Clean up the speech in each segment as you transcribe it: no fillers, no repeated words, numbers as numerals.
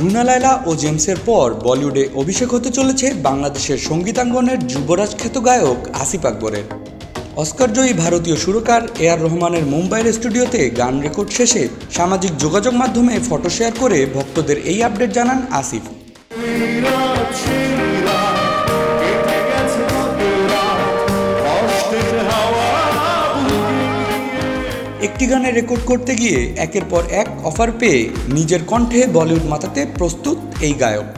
রুনা লায়লা ও জেমসের পর বলিউডে অভিষেক হতে চলেছে বাংলাদেশের সঙ্গীতাঙ্গনের যুবরাজ খ্যাত গায়ক আসিফ আকবরের। অস্কারজয়ী ভারতীয় সুরকার এআর রহমানের মুম্বাইয়ের স্টুডিওতে গান রেকর্ড শেষে সামাজিক যোগাযোগ মাধ্যমে ফটো শেয়ার করে ভক্তদের এই আপডেট জানান আসিফ। একটি গানে রেকর্ড করতে গিয়ে একের পর এক অফার পেয়ে নিজের কণ্ঠে বলিউড মাতাতে প্রস্তুত এই গায়ক।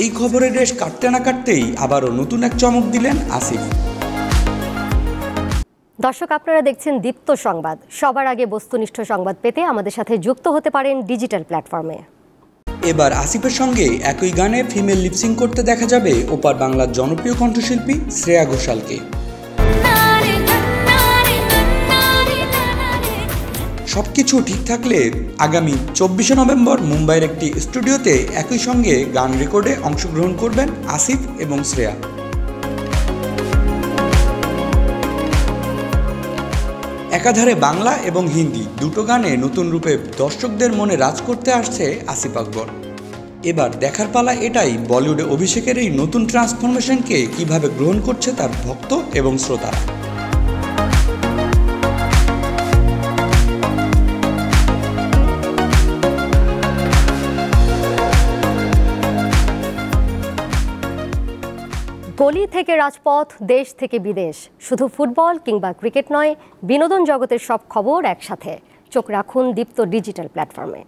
এই খবরের রেশ কাটতে না কাটতেই আবারও নতুন এক চমক দিলেন আসিফ। দর্শক, আপনারা দেখছেন দীপ্ত সংবাদ। সবার আগে বস্তুনিষ্ঠ সংবাদ পেতে আমাদের সাথে যুক্ত হতে পারেন ডিজিটাল প্ল্যাটফর্মে। এবার আসিফের সঙ্গে একই গানে ফিমেল লিপসিং করতে দেখা যাবে ওপার বাংলার জনপ্রিয় কণ্ঠশিল্পী শ্রেয়া ঘোষালকে। সবকিছু ঠিক থাকলে আগামী 24শে নভেম্বর মুম্বাইয়ের একটি স্টুডিওতে একই সঙ্গে গান রেকর্ডে অংশগ্রহণ করবেন আসিফ এবং শ্রেয়া। একাধারে বাংলা এবং হিন্দি দুটো গানে নতুন রূপে দর্শকদের মনে রাজ করতে আসছে আসিফ আকবর। এবার দেখার পালা এটাই, বলিউডে অভিষেকের এই নতুন ট্রান্সফরমেশনকে কিভাবে গ্রহণ করছে তার ভক্ত এবং শ্রোতারা। গলি থেকে রাজপথ, দেশ থেকে বিদেশ, শুধু ফুটবল কিংবা ক্রিকেট নয়, বিনোদন জগতের সব খবর একসাথে। চোখ রাখুন দীপ্ত ডিজিটাল প্ল্যাটফর্মে।